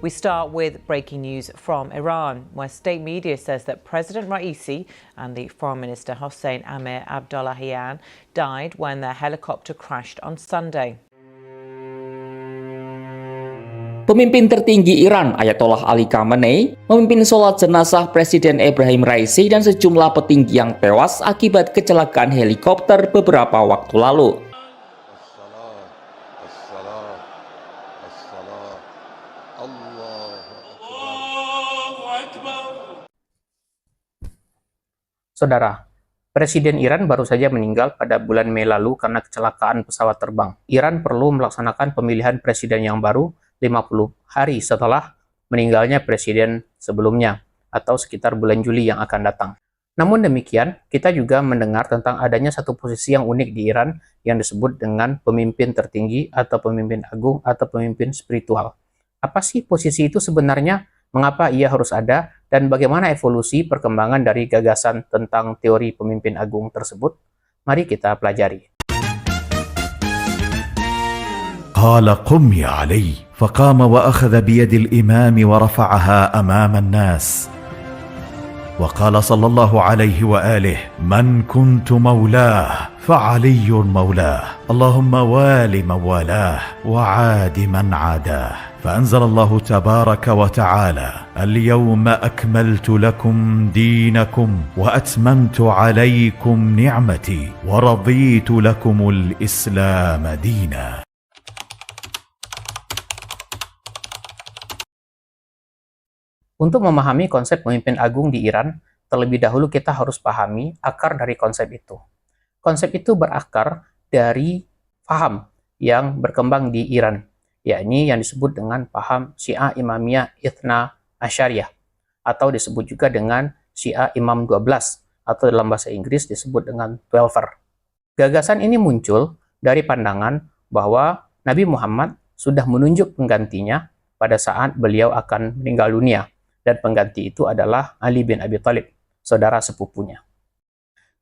We start with breaking news from Iran, where state media says that President Raisi and the Foreign Minister Hossein Amir Abdollahian died when their helicopter crashed on Sunday. Pemimpin tertinggi Iran, Ayatollah Ali Khamenei, memimpin sholat jenazah Presiden Ebrahim Raisi dan sejumlah petinggi yang tewas akibat kecelakaan helikopter beberapa waktu lalu. Saudara, Presiden Iran baru saja meninggal pada bulan Mei lalu karena kecelakaan pesawat terbang. Iran perlu melaksanakan pemilihan presiden yang baru 50 hari setelah meninggalnya presiden sebelumnya, atau sekitar bulan Juli yang akan datang. Namun demikian, kita juga mendengar tentang adanya satu posisi yang unik di Iran yang disebut dengan pemimpin tertinggi atau pemimpin agung atau pemimpin spiritual. Apa sih posisi itu sebenarnya? Mengapa ia harus ada? Dan bagaimana evolusi perkembangan dari gagasan tentang teori pemimpin agung tersebut? Mari kita pelajari. قال قم يا علي فقام وأخذ بيد الإمام ورفعها أمام الناس وقال صلى الله عليه وآله من كنت مولاه فعلي مولاه اللهم وال من والاه وعاد من عاداه فأنزل الله تبارك وتعالى اليوم أكملت لكم دينكم وأتممت عليكم نعمتي ورضيت لكم الإسلام دينا. Untuk memahami konsep pemimpin agung di Iran, terlebih dahulu kita harus pahami akar dari konsep itu. Konsep itu berakar dari paham yang berkembang di Iran, yakni yang disebut dengan paham Syiah Imamiyah Ithna Asyariyah, atau disebut juga dengan Syiah Imam 12, atau dalam bahasa Inggris disebut dengan Twelver. Gagasan ini muncul dari pandangan bahwa Nabi Muhammad sudah menunjuk penggantinya pada saat beliau akan meninggal dunia, dan pengganti itu adalah Ali bin Abi Thalib, saudara sepupunya.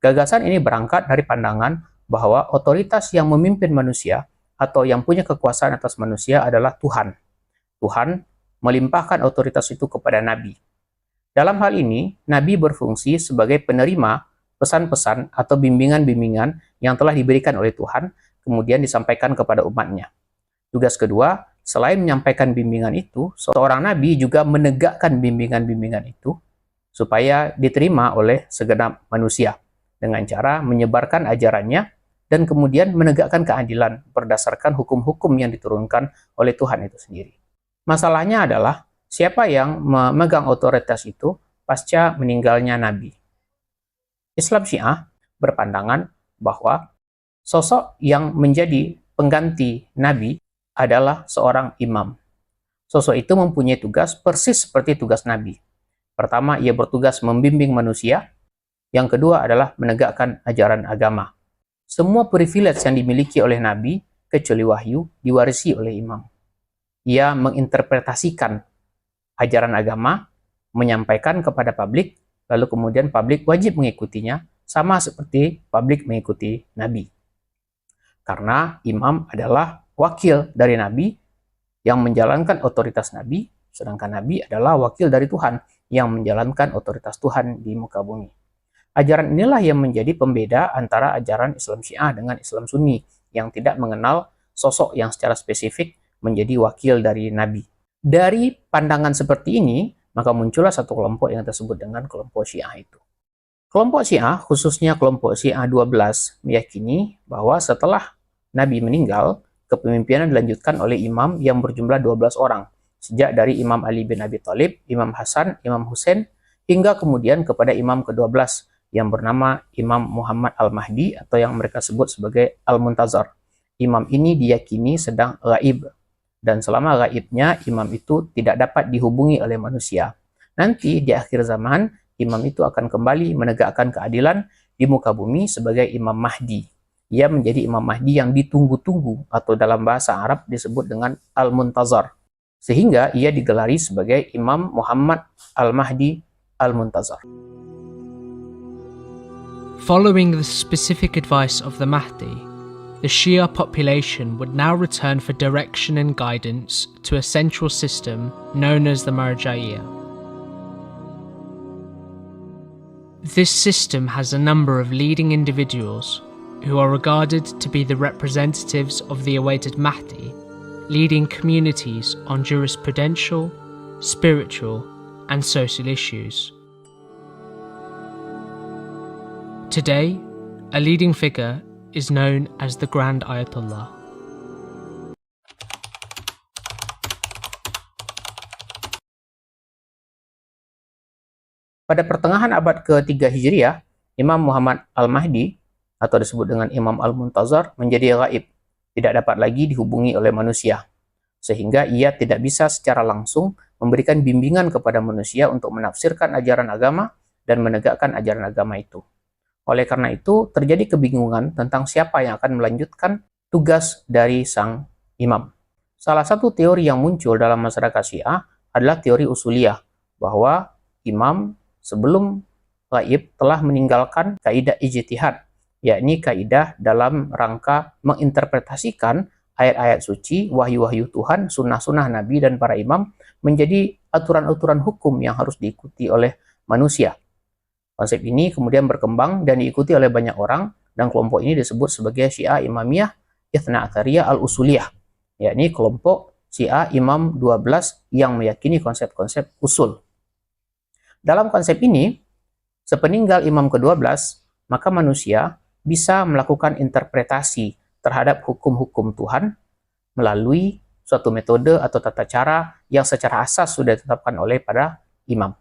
Gagasan ini berangkat dari pandangan bahwa otoritas yang memimpin manusia atau yang punya kekuasaan atas manusia adalah Tuhan. Tuhan melimpahkan otoritas itu kepada Nabi. Dalam hal ini, Nabi berfungsi sebagai penerima pesan-pesan atau bimbingan-bimbingan yang telah diberikan oleh Tuhan, kemudian disampaikan kepada umatnya. Tugas kedua, selain menyampaikan bimbingan itu, seorang nabi juga menegakkan bimbingan-bimbingan itu supaya diterima oleh segenap manusia dengan cara menyebarkan ajarannya dan kemudian menegakkan keadilan berdasarkan hukum-hukum yang diturunkan oleh Tuhan itu sendiri. Masalahnya adalah siapa yang memegang otoritas itu pasca meninggalnya nabi. Islam Syiah berpandangan bahwa sosok yang menjadi pengganti nabi adalah seorang imam. Sosok itu mempunyai tugas persis seperti tugas Nabi. Pertama, ia bertugas membimbing manusia. Yang kedua adalah menegakkan ajaran agama. Semua privilege yang dimiliki oleh Nabi, kecuali wahyu, diwarisi oleh imam. Ia menginterpretasikan ajaran agama, menyampaikan kepada publik, lalu kemudian publik wajib mengikutinya, sama seperti publik mengikuti Nabi. Karena imam adalah wakil dari Nabi yang menjalankan otoritas Nabi, sedangkan Nabi adalah wakil dari Tuhan yang menjalankan otoritas Tuhan di muka bumi. Ajaran inilah yang menjadi pembeda antara ajaran Islam Syiah dengan Islam Sunni yang tidak mengenal sosok yang secara spesifik menjadi wakil dari Nabi. Dari pandangan seperti ini, maka muncullah satu kelompok yang tersebut dengan kelompok Syiah itu. Kelompok Syiah, khususnya kelompok Syiah 12, meyakini bahwa setelah Nabi meninggal, kepemimpinan dilanjutkan oleh imam yang berjumlah 12 orang, sejak dari Imam Ali bin Abi Thalib, Imam Hasan, Imam Husain, hingga kemudian kepada imam ke-12 yang bernama Imam Muhammad Al-Mahdi atau yang mereka sebut sebagai Al-Muntazar. Imam ini diyakini sedang gaib, dan selama gaibnya imam itu tidak dapat dihubungi oleh manusia. Nanti di akhir zaman, imam itu akan kembali menegakkan keadilan di muka bumi sebagai Imam Mahdi. Ia menjadi Imam Mahdi yang ditunggu-tunggu atau dalam bahasa Arab disebut dengan Al-Muntazar. Sehingga ia digelari sebagai Imam Muhammad Al-Mahdi Al-Muntazar. Following the specific advice of the Mahdi, the Shia population would now return for direction and guidance to a central system known as the Marja'iyya. This system has a number of leading individuals who are regarded to be the representatives of the awaited Mahdi, leading communities on jurisprudential, spiritual, and social issues. Today, a leading figure is known as the Grand Ayatollah. Pada pertengahan abad ke-3 Hijriah, Imam Muhammad Al-Mahdi, atau disebut dengan Imam Al-Muntazar, menjadi gaib, tidak dapat lagi dihubungi oleh manusia, sehingga ia tidak bisa secara langsung memberikan bimbingan kepada manusia untuk menafsirkan ajaran agama dan menegakkan ajaran agama itu. Oleh karena itu, terjadi kebingungan tentang siapa yang akan melanjutkan tugas dari sang imam. Salah satu teori yang muncul dalam masyarakat Syiah adalah teori usuliyah, bahwa imam sebelum gaib telah meninggalkan kaidah ijtihad, yakni kaidah dalam rangka menginterpretasikan ayat-ayat suci, wahyu-wahyu Tuhan, sunnah-sunnah Nabi dan para imam menjadi aturan-aturan hukum yang harus diikuti oleh manusia. Konsep ini kemudian berkembang dan diikuti oleh banyak orang, dan kelompok ini disebut sebagai Syiah Imamiyah Itsna Atsariyah Al-Usuliyah, yakni kelompok Syiah Imam 12 yang meyakini konsep-konsep usul. Dalam konsep ini, sepeninggal imam ke-12, maka manusia bisa melakukan interpretasi terhadap hukum-hukum Tuhan melalui suatu metode atau tata cara yang secara asas sudah ditetapkan oleh para imam.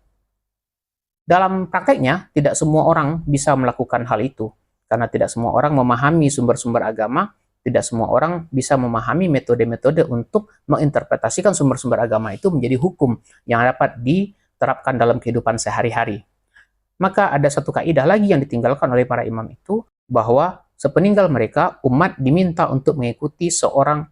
Dalam prakteknya, tidak semua orang bisa melakukan hal itu, karena tidak semua orang memahami sumber-sumber agama, tidak semua orang bisa memahami metode-metode untuk menginterpretasikan sumber-sumber agama itu menjadi hukum yang dapat diterapkan dalam kehidupan sehari-hari. Maka ada satu kaidah lagi yang ditinggalkan oleh para imam itu, bahwa sepeninggal mereka, umat diminta untuk mengikuti seorang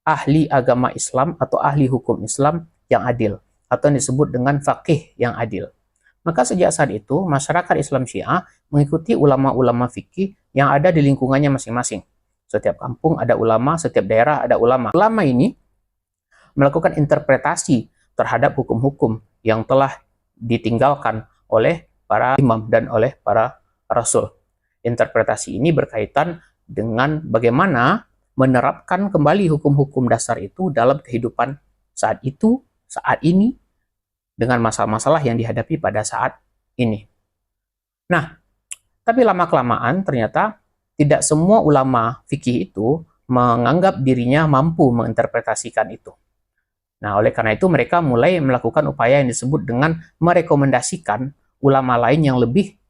ahli agama Islam atau ahli hukum Islam yang adil, atau yang disebut dengan faqih yang adil. Maka sejak saat itu, masyarakat Islam Syiah mengikuti ulama-ulama fikih yang ada di lingkungannya masing-masing. Setiap kampung ada ulama, setiap daerah ada ulama. Ulama ini melakukan interpretasi terhadap hukum-hukum yang telah ditinggalkan oleh para imam dan oleh para rasul. Interpretasi ini berkaitan dengan bagaimana menerapkan kembali hukum-hukum dasar itu dalam kehidupan saat itu, saat ini, dengan masalah-masalah yang dihadapi pada saat ini. Nah, tapi lama-kelamaan ternyata tidak semua ulama fikih itu menganggap dirinya mampu menginterpretasikan itu. Nah, oleh karena itu mereka mulai melakukan upaya yang disebut dengan merekomendasikan ulama lain yang lebih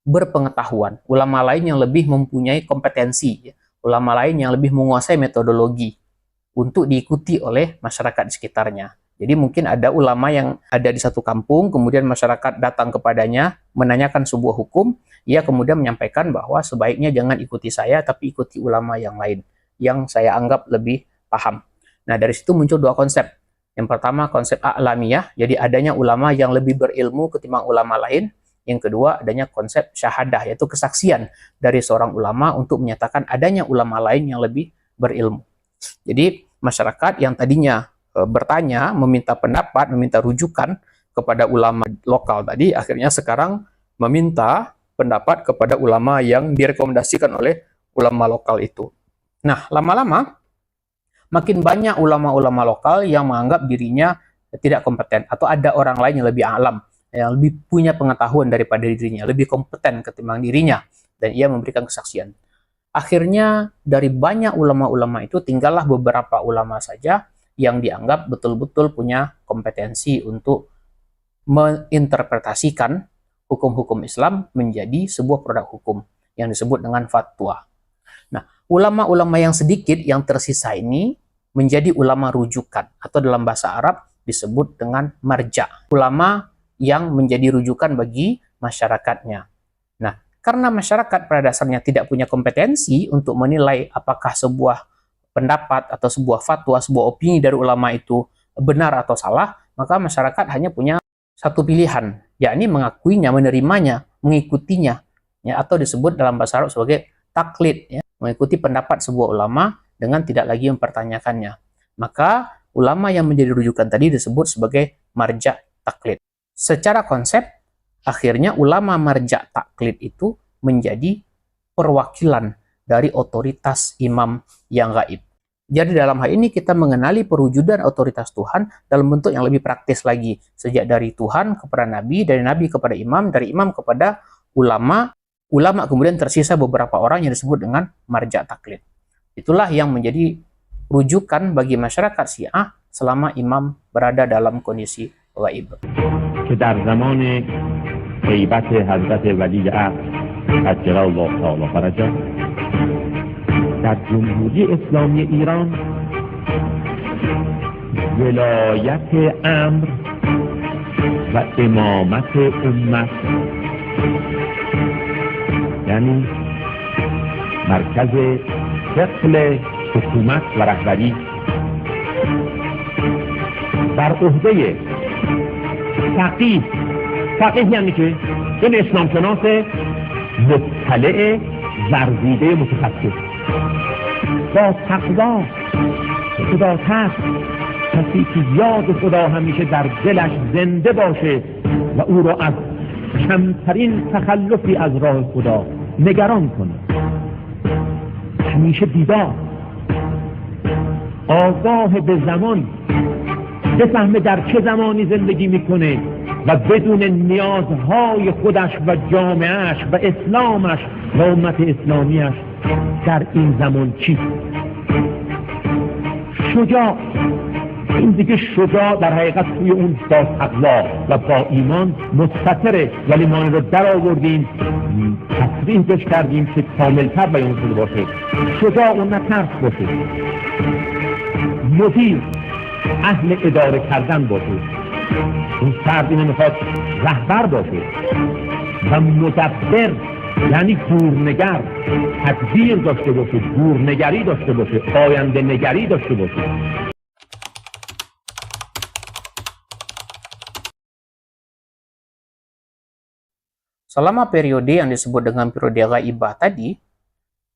berpengetahuan, ulama lain yang lebih mempunyai kompetensi, ulama lain yang lebih menguasai metodologi untuk diikuti oleh masyarakat di sekitarnya. Jadi mungkin ada ulama yang ada di satu kampung, kemudian masyarakat datang kepadanya, menanyakan sebuah hukum, ia kemudian menyampaikan bahwa sebaiknya jangan ikuti saya, tapi ikuti ulama yang lain, yang saya anggap lebih paham. Nah, dari situ muncul dua konsep. Yang pertama, konsep a'lamiyah, jadi adanya ulama yang lebih berilmu ketimbang ulama lain. Yang kedua, adanya konsep syahadah, yaitu kesaksian dari seorang ulama untuk menyatakan adanya ulama lain yang lebih berilmu. Jadi, masyarakat yang tadinya bertanya, meminta pendapat, meminta rujukan kepada ulama lokal tadi, akhirnya sekarang meminta pendapat kepada ulama yang direkomendasikan oleh ulama lokal itu. Nah, lama-lama makin banyak ulama-ulama lokal yang menganggap dirinya tidak kompeten, atau ada orang lain yang lebih alam, yang lebih punya pengetahuan daripada dirinya, lebih kompeten ketimbang dirinya, dan ia memberikan kesaksian. Akhirnya dari banyak ulama-ulama itu tinggallah beberapa ulama saja yang dianggap betul-betul punya kompetensi untuk menginterpretasikan hukum-hukum Islam menjadi sebuah produk hukum yang disebut dengan fatwa. Nah, ulama-ulama yang sedikit yang tersisa ini menjadi ulama rujukan, atau dalam bahasa Arab disebut dengan marja, ulama yang menjadi rujukan bagi masyarakatnya. Nah, karena masyarakat pada dasarnya tidak punya kompetensi untuk menilai apakah sebuah pendapat atau sebuah fatwa, sebuah opini dari ulama itu benar atau salah, maka masyarakat hanya punya satu pilihan, yakni mengakuinya, menerimanya, mengikutinya, ya, atau disebut dalam bahasa Arab sebagai taklid. Ya. mengikuti pendapat sebuah ulama dengan tidak lagi mempertanyakannya. Maka ulama yang menjadi rujukan tadi disebut sebagai marja' taklid. Secara konsep, akhirnya ulama marja' taklid itu menjadi perwakilan dari otoritas imam yang gaib. Jadi dalam hal ini kita mengenali perwujudan otoritas Tuhan dalam bentuk yang lebih praktis lagi. Sejak dari Tuhan kepada Nabi, dari Nabi kepada imam, dari imam kepada ulama, ulama kemudian tersisa beberapa orang yang disebut dengan marja' taklid. Itulah yang menjadi rujukan bagi masyarakat Syiah selama imam berada dalam kondisi gaib. که در زمان غیبت حضرت ولی عهد عجل الله تعالی فرجه در جمهوری اسلامی ایران ولایت امر و امامت امت، یعنی مرکز ثقل حکومت و رهبری بر عهده فقیه یعنی که این اسلام شناس مطلع ورزیده متخصص با تقوا خدا ترس، کسی که یاد خدا همیشه در دلش زنده باشه و او را از کمترین تخلفی از راه خدا نگران کنه، همیشه بیدار، آگاه به زمان، بفهمه در چه زمانی زندگی میکنه و بدون نیازهای خودش و جامعهش و اسلامش و امت اسلامیش در این زمان چیست. شجاع، این دیگه شجاع در حقیقت توی اون با تقوا و با ایمان مستتره، ولی ما این رو در آوردیم تصریح بش کردیم که کاملتر بیان شده باشه. شجاع اون نه ترس باشه، مدیر اهل اداره کردن باشه، اون فرد اینو میخواد رهبر باشه و مدبر یعنی گورنگر، تدبیر داشته باشه، گورنگری داشته باشه، آینده نگری داشته باشه. Selama periode yang disebut dengan periode ghaibah tadi,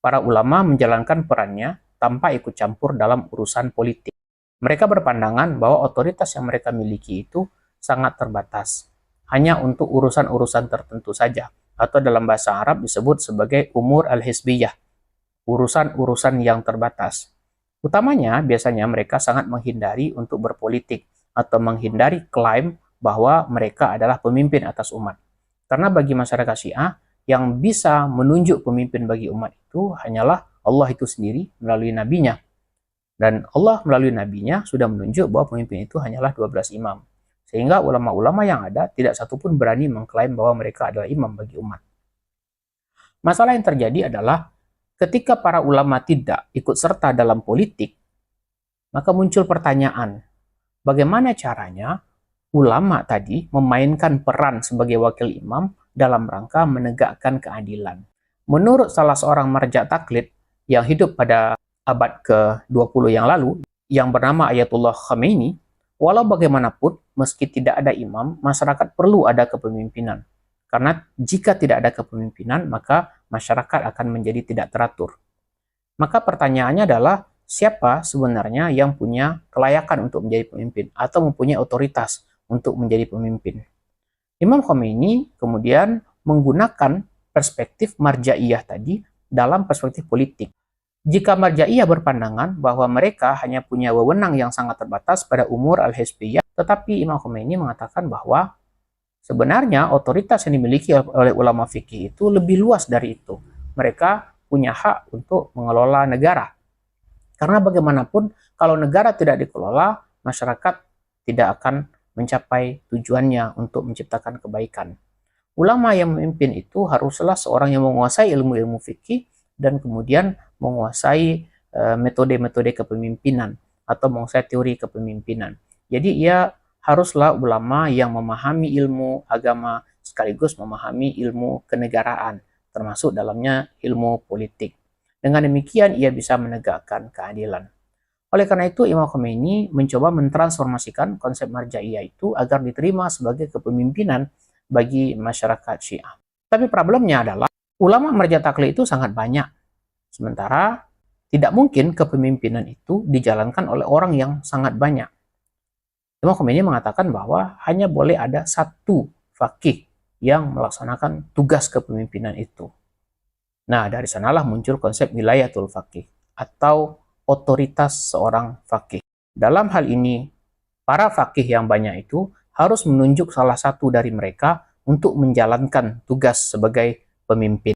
para ulama menjalankan perannya tanpa ikut campur dalam urusan politik. Mereka berpandangan bahwa otoritas yang mereka miliki itu sangat terbatas, hanya untuk urusan-urusan tertentu saja, atau dalam bahasa Arab disebut sebagai umur al-hisbiyah, urusan-urusan yang terbatas. Utamanya, biasanya mereka sangat menghindari untuk berpolitik, atau menghindari klaim bahwa mereka adalah pemimpin atas umat. Karena bagi masyarakat Syiah, yang bisa menunjuk pemimpin bagi umat itu hanyalah Allah itu sendiri melalui nabinya. Dan Allah melalui nabinya sudah menunjuk bahwa pemimpin itu hanyalah 12 imam. Sehingga ulama-ulama yang ada tidak satupun berani mengklaim bahwa mereka adalah imam bagi umat. Masalah yang terjadi adalah ketika para ulama tidak ikut serta dalam politik, maka muncul pertanyaan, bagaimana caranya ulama tadi memainkan peran sebagai wakil imam dalam rangka menegakkan keadilan. Menurut salah seorang marja' taklid yang hidup pada abad ke-20 yang lalu, yang bernama Ayatullah Khamenei, walau bagaimanapun, meski tidak ada imam, masyarakat perlu ada kepemimpinan. Karena jika tidak ada kepemimpinan, maka masyarakat akan menjadi tidak teratur. Maka pertanyaannya adalah, siapa sebenarnya yang punya kelayakan untuk menjadi pemimpin, atau mempunyai otoritas untuk menjadi pemimpin? Imam Khomeini kemudian menggunakan perspektif marja'iyah tadi dalam perspektif politik. Jika marja'iyah berpandangan bahwa mereka hanya punya wewenang yang sangat terbatas pada umur al-hisbiyah, tetapi Imam Khomeini mengatakan bahwa sebenarnya otoritas yang dimiliki oleh ulama fikih itu lebih luas dari itu. Mereka punya hak untuk mengelola negara. Karena bagaimanapun, kalau negara tidak dikelola, masyarakat tidak akan mencapai tujuannya untuk menciptakan kebaikan. Ulama yang memimpin itu haruslah seorang yang menguasai ilmu-ilmu fikih dan kemudian menguasai metode-metode kepemimpinan atau menguasai teori kepemimpinan. Jadi ia haruslah ulama yang memahami ilmu agama sekaligus memahami ilmu kenegaraan, termasuk dalamnya ilmu politik. Dengan demikian ia bisa menegakkan keadilan. Oleh karena itu Imam Khomeini mencoba mentransformasikan konsep marja'iyah itu agar diterima sebagai kepemimpinan bagi masyarakat Syiah. Tapi problemnya adalah ulama marja' taklid itu sangat banyak. Sementara tidak mungkin kepemimpinan itu dijalankan oleh orang yang sangat banyak. Imam Khomeini mengatakan bahwa hanya boleh ada satu faqih yang melaksanakan tugas kepemimpinan itu. Nah, dari sanalah muncul konsep wilayatul faqih atau otoritas seorang faqih. Dalam hal ini, para faqih yang banyak itu harus menunjuk salah satu dari mereka untuk menjalankan tugas sebagai pemimpin.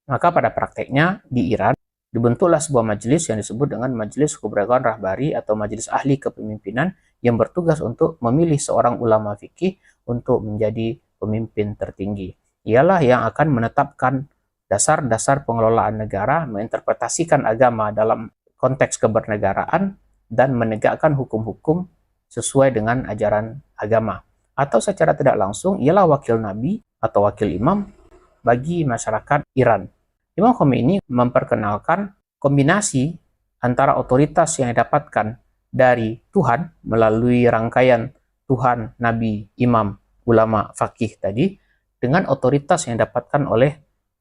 Maka pada prakteknya di Iran dibentuklah sebuah majelis yang disebut dengan Majelis Khubregan Rahbari atau Majelis Ahli Kepemimpinan yang bertugas untuk memilih seorang ulama fikih untuk menjadi pemimpin tertinggi. Ialah yang akan menetapkan dasar-dasar pengelolaan negara, menginterpretasikan agama dalam konteks kebernegaraan, dan menegakkan hukum-hukum sesuai dengan ajaran agama. Atau secara tidak langsung, ialah wakil nabi atau wakil imam bagi masyarakat Iran. Imam Khomeini memperkenalkan kombinasi antara otoritas yang didapatkan dari Tuhan melalui rangkaian Tuhan, Nabi, Imam, Ulama, Fakih tadi dengan otoritas yang didapatkan oleh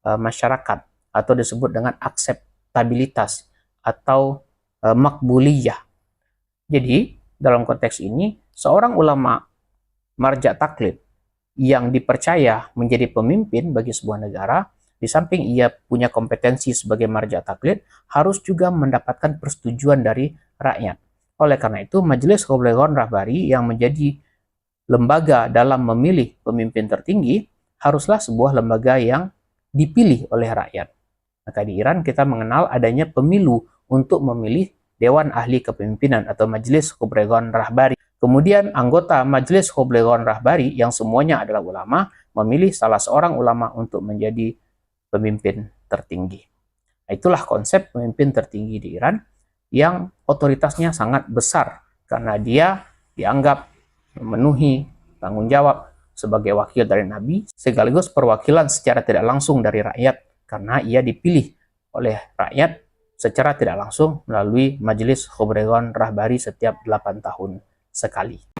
masyarakat atau disebut dengan akseptabilitas atau makbuliyah. Jadi dalam konteks ini seorang ulama marja taklid yang dipercaya menjadi pemimpin bagi sebuah negara, di samping ia punya kompetensi sebagai marja taklid, harus juga mendapatkan persetujuan dari rakyat. Oleh karena itu, Majelis Khubregan Rahbari yang menjadi lembaga dalam memilih pemimpin tertinggi haruslah sebuah lembaga yang dipilih oleh rakyat. Maka di Iran kita mengenal adanya pemilu untuk memilih Dewan Ahli Kepemimpinan atau Majelis Khubregan Rahbari. Kemudian anggota Majelis Khubregan Rahbari yang semuanya adalah ulama memilih salah seorang ulama untuk menjadi pemimpin tertinggi. Itulah konsep pemimpin tertinggi di Iran yang otoritasnya sangat besar karena dia dianggap memenuhi tanggung jawab sebagai wakil dari Nabi sekaligus perwakilan secara tidak langsung dari rakyat karena ia dipilih oleh rakyat secara tidak langsung melalui Majelis Khubregan Rahbari setiap 8 tahun sekali.